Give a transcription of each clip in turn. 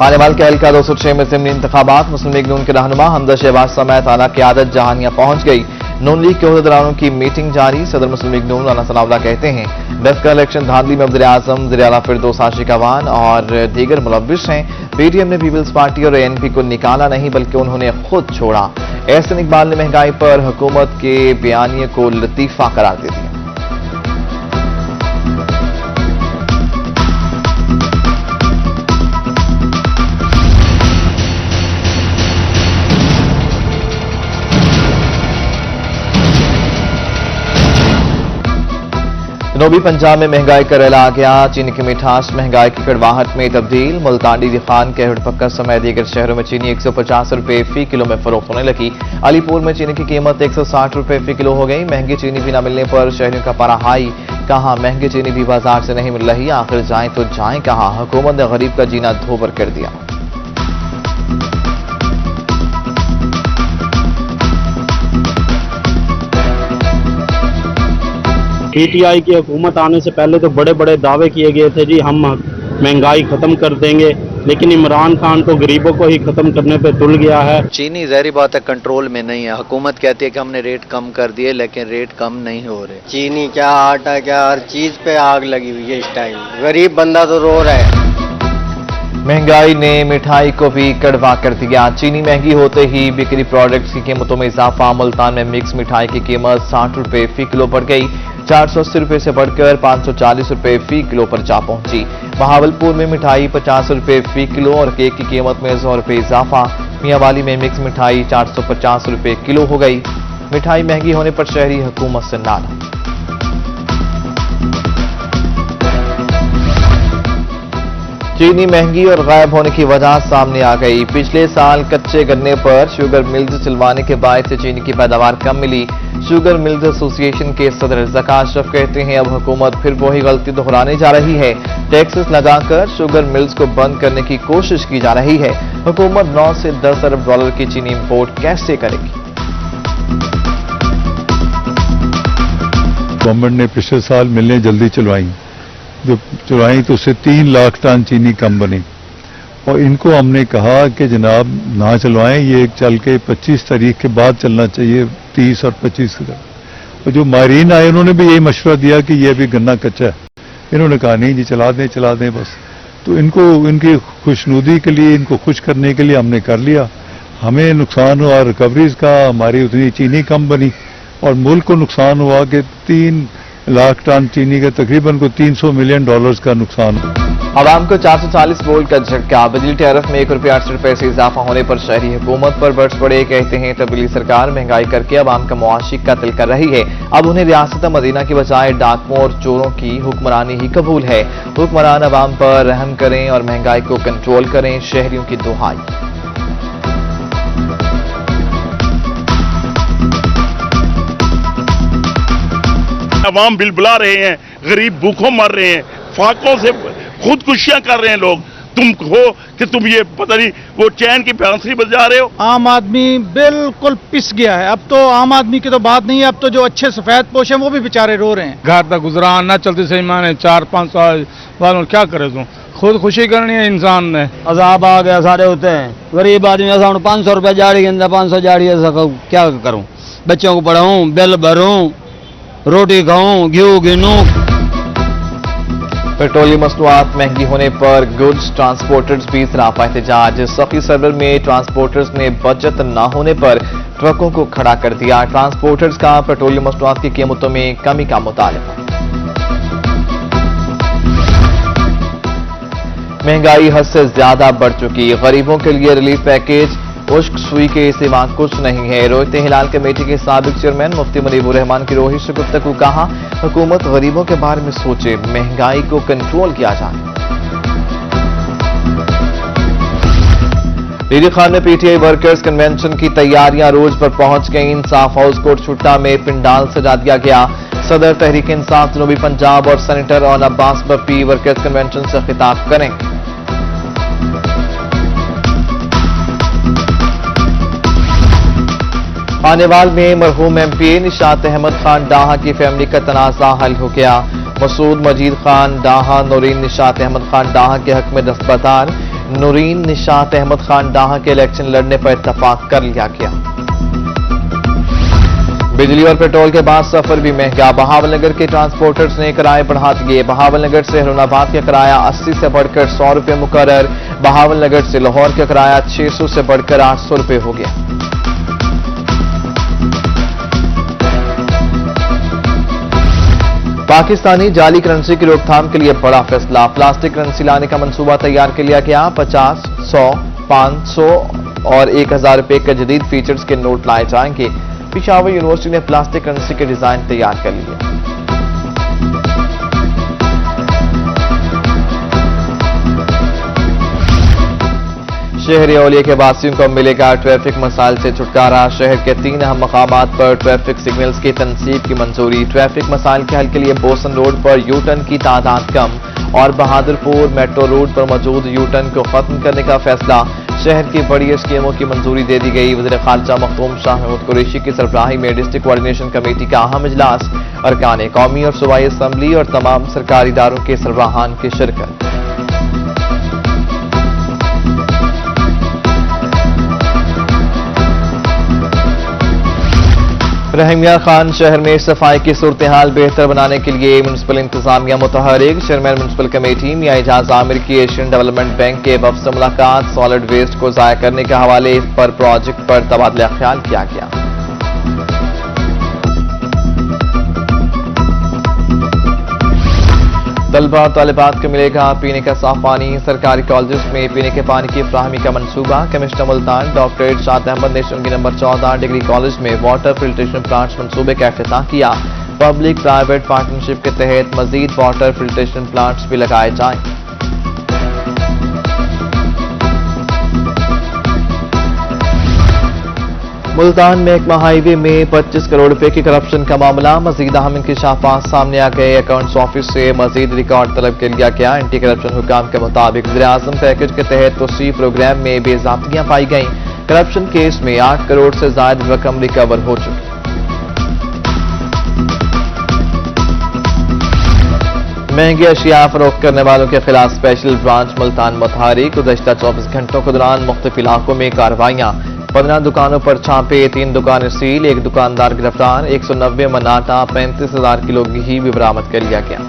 आने वाले के हल्का 206 में ज़िमनी इंतखाबात मुस्लिम लीग नून के रहनुमा हमजा शहबाज समेत आला क़यादत जहानिया पहुंच गई। नून लीग के ओहदेदारों की मीटिंग जारी। सदर मुस्लिम लीग नून राना सनाउल्लाह कहते हैं 10 का इलेक्शन धांधली में वज़ीर आज़म ज़िर आला फिरदौस आशिक अवान और दीगर मुलव्विस हैं। पीटीएम ने पीपल्स पार्टी और एएनपी को निकाला नहीं बल्कि उन्होंने खुद छोड़ा। एहसन इकबाल ने महंगाई पर हुकूमत के बयानिए को लतीफा करार दे दिया। जनूबी पंजाब में महंगाई का रेला आ गया। चीनी की मिठास महंगाई की कड़वाहट में तब्दील। मुल्तानी दिखान कहड़ पक्का समेत दीगर शहरों में चीनी 150 रुपए फी किलो में फरोख्त होने लगी। अलीपुर में चीनी की कीमत 160 रुपए फी किलो हो गई। महंगी चीनी भी न मिलने पर शहरियों का पारा हाई। कहा महंगी चीनी भी बाजार से नहीं मिल रही, आखिर जाएं तो जाएं कहां। हुकूमत ने गरीब का जीना धोबर कर दिया। पीटीआई की हुकूमत आने से पहले तो बड़े बड़े दावे किए गए थे, जी हम महंगाई खत्म कर देंगे, लेकिन इमरान खान तो गरीबों को ही खत्म करने पे तुल गया है। चीनी ज़ाहिर बात है कंट्रोल में नहीं है। हुकूमत कहती है कि हमने रेट कम कर दिए, लेकिन रेट कम नहीं हो रहे। चीनी क्या, आटा क्या, हर चीज पे आग लगी हुई है इस टाइम। गरीब बंदा तो रो रहा है। महंगाई ने मिठाई को भी कड़वा कर दिया। चीनी महंगी होते ही बिक्री प्रोडक्ट्स की कीमतों में इजाफा। मुल्तान में मिक्स मिठाई की कीमत 60 रुपए फी किलो बढ़ गई। 480 रुपए से बढ़कर 540 रुपए फी किलो पर जा पहुंची। बहावलपुर में मिठाई 50 रुपए फी किलो और केक की कीमत में 100 रुपए इजाफा। मियांवाली में मिक्स मिठाई 450 रुपए किलो हो गई। मिठाई महंगी होने पर शहरी हुकूमत से नाराज। चीनी महंगी और गायब होने की वजह सामने आ गई। पिछले साल कच्चे गन्ने पर शुगर मिल्स चलवाने के बायस से चीनी की पैदावार कम मिली। शुगर मिल्स एसोसिएशन के सदर ज़कात अशरफ कहते हैं अब हुकूमत फिर वही गलती दोहराने जा रही है। टैक्सेस लगाकर शुगर मिल्स को बंद करने की कोशिश की जा रही है। हुकूमत 9 से 10 अरब डॉलर की चीनी इंपोर्ट कैसे करेगी? गवर्नमेंट ने पिछले साल मिलें जल्दी चलवाई, जो चलवाई तो उससे 3 लाख टन चीनी कम बनी और इनको हमने कहा कि जनाब ना चलवाएं, ये चल के 25 तारीख के बाद चलना चाहिए, 30 और 25 का। और जो माहरीन आए उन्होंने भी यही मशवरा दिया कि ये अभी गन्ना कच्चा है। इन्होंने कहा नहीं जी चला दें बस। तो इनको इनकी खुशनुदी के लिए, इनको खुश करने के लिए हमने कर लिया। हमें नुकसान हुआ रिकवरीज का, हमारी उतनी चीनी कम बनी और मुल्क को नुकसान हुआ कि 3 लाख टन चीनी का तकरीबन को $300 मिलियन का नुकसान। आवाम को 440 वोल्ट का झटका। बिजली टैरिफ में 1 रुपये 68 रुपए से इजाफा होने पर शहरी हुकूमत पर बरस पड़े। कहते हैं तब्दीली सरकार महंगाई करके आवाम का मुआशी कत्ल कर रही है। अब उन्हें रियासत मदीना की बजाय डाकुओं और चोरों की हुक्मरानी ही कबूल है। हुक्मरान आवाम पर रहम करें और महंगाई को कंट्रोल करें, शहरियों की दुहाई। अवाम बिल बुला रहे हैं, गरीब भूखों मर रहे हैं, फाकों से खुदकुशियां कर रहे हैं लोग। तुम हो कि तुम ये पता नहीं वो चैन की बांसुरी बजा रहे हो। आम आदमी बिल्कुल पिस गया है। अब तो आम आदमी की तो बात नहीं है, अब तो जो अच्छे सफेद पोश हैं वो भी बेचारे रो रहे हैं। घर तक गुजरान ना चलती सही माने 4-5 साल वालों क्या करे तुम, खुद खुशी करनी है इंसान ने। अजाब आ गया सारे होते हैं। गरीब आदमी ऐसा 500 रुपये जाड़ी के अंदर 500 जाड़ी ऐसा क्या करूं, बच्चों को पढ़ाऊं, बिल भरूं, रोटी खाऊं, घी गिनूं। पेट्रोलियम मसनूआत महंगी होने पर गुड्स ट्रांसपोर्टर्स भी सरापा एहतजाज। सखी सर्वर में ट्रांसपोर्टर्स ने बचत न होने पर ट्रकों को खड़ा कर दिया। ट्रांसपोर्टर्स का पेट्रोलियम मसनूआत की कीमतों में कमी का मुतालबा। महंगाई हद से ज्यादा बढ़ चुकी। गरीबों के लिए रिलीफ पैकेज उश्क सुई के सिवा कुछ नहीं है। रोयत हिलाल कमेटी के साबिक चेयरमैन मुफ्ती मुनीबुर रहमान की रोहित से गुफ्तगू। कहा हुकूमत गरीबों के बारे में सोचे, महंगाई को कंट्रोल किया जाए। डीडी खान में पीटीआई वर्कर्स कन्वेंशन की तैयारियां रोज पर पहुंच गई। इंसाफ हाउस कोट छुट्टा में पिंडाल सजा दिया गया। सदर तहरीक इंसाफ जनूबी पंजाब और सेनेटर और अब्बास बप्पी वर्कर्स कन्वेंशन से खिताब करें। आनेवाल में मरहूम एमपी निशात अहमद खान डाहा की फैमिली का तनाज़ा हल हो गया। मसूद मजीद खान डाहा नौरीन निशात अहमद खान डाहा के हक में दस्तबरदार। नूरीन निशात अहमद खान डाहा के इलेक्शन लड़ने पर इत्तफाक कर लिया गया। बिजली और पेट्रोल के बाद सफर भी महंगा, बहावलनगर के ट्रांसपोर्टर्स ने किराए बढ़ा दिए। बहावलनगर से हरुणाबाद का किराया 80 से बढ़कर 100 रुपये मुकर्रर, बहावलनगर से लाहौर का किराया 600 से बढ़कर 800 रुपये हो गया। पाकिस्तानी जाली करेंसी की रोकथाम के लिए बड़ा फैसला, प्लास्टिक करेंसी लाने का मंसूबा तैयार कर लिया गया। 50, 100, 500 और 1000 रुपये के जदीद फीचर्स के नोट लाए जाएंगे। पेशावर यूनिवर्सिटी ने प्लास्टिक करेंसी के डिजाइन तैयार कर लिए। शहर औलिया के वासियों को मिलेगा ट्रैफिक मसाइल से छुटकारा, शहर के 3 अहम मकामात पर ट्रैफिक सिग्नल्स की तनसीब की मंजूरी। ट्रैफिक मसाइल के हल के लिए बोसन रोड पर यूटर्न की तादाद कम और बहादुरपुर मेट्रो रोड पर मौजूद यूटर्न को खत्म करने का फैसला। शहर की बड़ी स्कीमों की मंजूरी दे दी गई। वज़ीर खारजा मखदूम शाह महमूद कुरैशी की सरबराही में डिस्ट्रिक्ट कोऑर्डिनेशन कमेटी का अहम इजलास, अरकान कौमी और सूबाई असम्बली और तमाम सरकारी इदारों के सरबराहान की शिरकत। रहीमिया खान शहर में सफाई की सूरत हाल बेहतर बनाने के लिए म्युनिसिपल इंतजामिया मुतहरिक, चेयरमैन म्युनिसिपल कमेटी मियां एजाज आमिर की एशियन डेवलपमेंट बैंक के वफ्द से मुलाकात, सॉलिड वेस्ट को जाया करने के हवाले पर प्रोजेक्ट पर तबादला ख्याल किया गया। तलबा और तालिबात को मिलेगा पीने का साफ पानी, सरकारी कॉलेज में पीने के पानी की फराहमी का मंसूबा। कमिश्नर मुल्तान डॉक्टर इरशाद अहमद ने चुंगी नंबर 14 डिग्री कॉलेज में वाटर फिल्ट्रेशन प्लांट्स मंसूबे का इफ्तिताह किया। पब्लिक प्राइवेट पार्टनरशिप के तहत मजीद वाटर फिल्ट्रेशन प्लांट्स भी लगाए जाएं। मुल्तान महकमा हाईवे में 25 करोड़ रुपए की करप्शन का मामला, मजीद अहम इंकशाफात सामने आ गए। अकाउंट्स ऑफिस से मजीद रिकॉर्ड तलब कर लिया गया। एंटी करप्शन हुकाम के मुताबिक वज़ीर-ए-आज़म पैकेज के तहत तोसी प्रोग्राम में बेज़ाब्तियां पाई गईं। करप्शन केस में 8 करोड़ से ज्यादा रकम रिकवर हो चुकी। महंगी अशिया फरोख्त करने वालों के खिलाफ स्पेशल ब्रांच मुल्तान मुतहरिक, गुज़श्ता 24 घंटों के दौरान मुख्तलिफ इलाकों में कार्रवाइयां, 15 दुकानों पर छापे, 3 दुकानें सील, 1 दुकानदार गिरफ्तार, 190 मन आटा, 35,000 किलो घी भी बरामद कर लिया गया।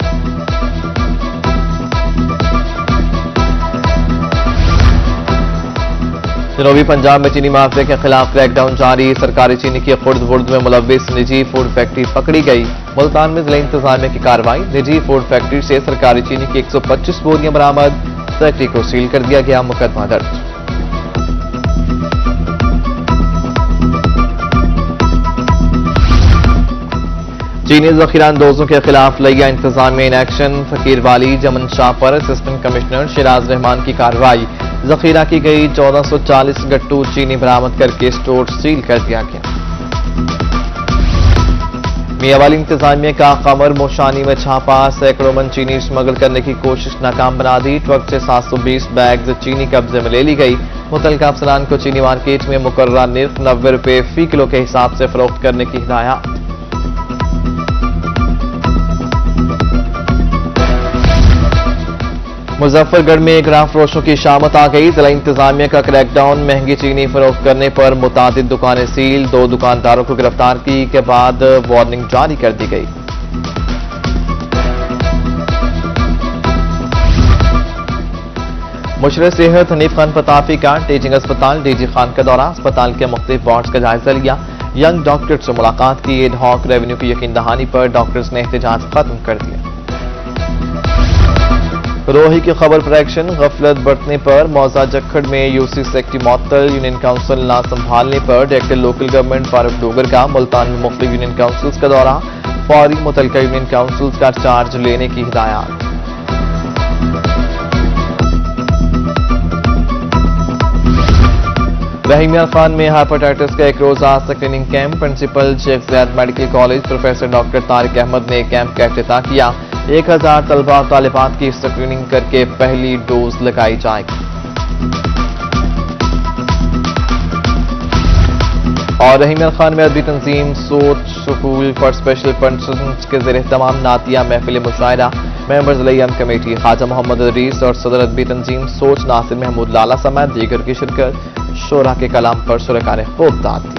जनूबी पंजाब में चीनी माफिया के खिलाफ क्रैकडाउन जारी, सरकारी चीनी की खुर्द बुर्द में मुलव्विस निजी फूड फैक्ट्री पकड़ी गई। मुल्तान में जिला इंतजामिया की कार्रवाई, निजी फूड फैक्ट्री से सरकारी चीनी की 125 बोरियां बरामद, फैक्ट्री को सील कर दिया गया, मुकदमा दर्ज। चीनी जखीरा अंदोजों के खिलाफ लिया इंतजामिया इन एक्शन, फकीर वाली जमन शाह पर असिस्टेंट कमिश्नर शिराज रहमान की कार्रवाई, जखीरा की गई 1440 गट्टू चीनी बरामद करके स्टोर सील कर दिया गया। मियावाली इंतजामिया का कमर मोशानी में छापा, सैकड़ों मन चीनी स्मगल करने की कोशिश नाकाम बना दी। ट्रक से 720 बैग्स चीनी कब्जे में ले ली गई। मुतल्लिका अफसरान को चीनी मार्केट में मुकर्रर निर्ख 90 रुपए फी किलो के हिसाब से फरोख्त करने की हिदायत। मुजफ्फरगढ़ में ग्राम फरोशों की शामत आ गई, जिला इंतजामिया का क्रैकडाउन, महंगी चीनी फरोख्त करने पर मुतादिद दुकानें सील, 2 दुकानदारों को गिरफ्तार की के बाद वार्निंग जारी कर दी गई। मुशर सेहत हनीफ खान पताफी का टीचिंग अस्पताल डीजी खान का दौरा, अस्पताल के मुख्तलिफ वार्ड्स का जायजा लिया, यंग डॉक्टर से मुलाकात की। एड हॉक रेवेन्यू की यकीन दहानी पर डॉक्टर्स ने एहतजाज खत्म कर दिया। रोही की खबर पर एक्शन, गफलत बरतने पर मौजा जखड़ में यूसी सेक्रेटरी मअतल, यूनियन काउंसिल ना संभालने पर director local government Farooq Dogar का मुल्तान में मुख्तलिफ यूनियन काउंसिल्स का दौरा, फौरी मुतल्लिका यूनियन काउंसिल्स का चार्ज लेने की हिदायत। रहीमिया खान में हेपेटाइटिस का 1 रोजा screening camp, principal Sheikh Zaid medical college professor doctor Tariq Ahmad ने कैंप का इफ्तिताह किया। 1000 तलबा और तालिबात की स्क्रीनिंग करके पहली डोज लगाई जाएगी। और रहीमिया खान में अदबी तंजीम सोच स्कूल फॉर स्पेशल पर्सन्स के ज़रिए तमाम नातिया महफिल मुशायरा, मेंबर्स लयम कमेटी ख्वाजा मोहम्मद अदरीस और सदर अदबी तंजीम सोच नासिर महमूद लाला समेत दीगर की शिरकत। शोरा के कलाम पर शुरका ने खूब दाद दी।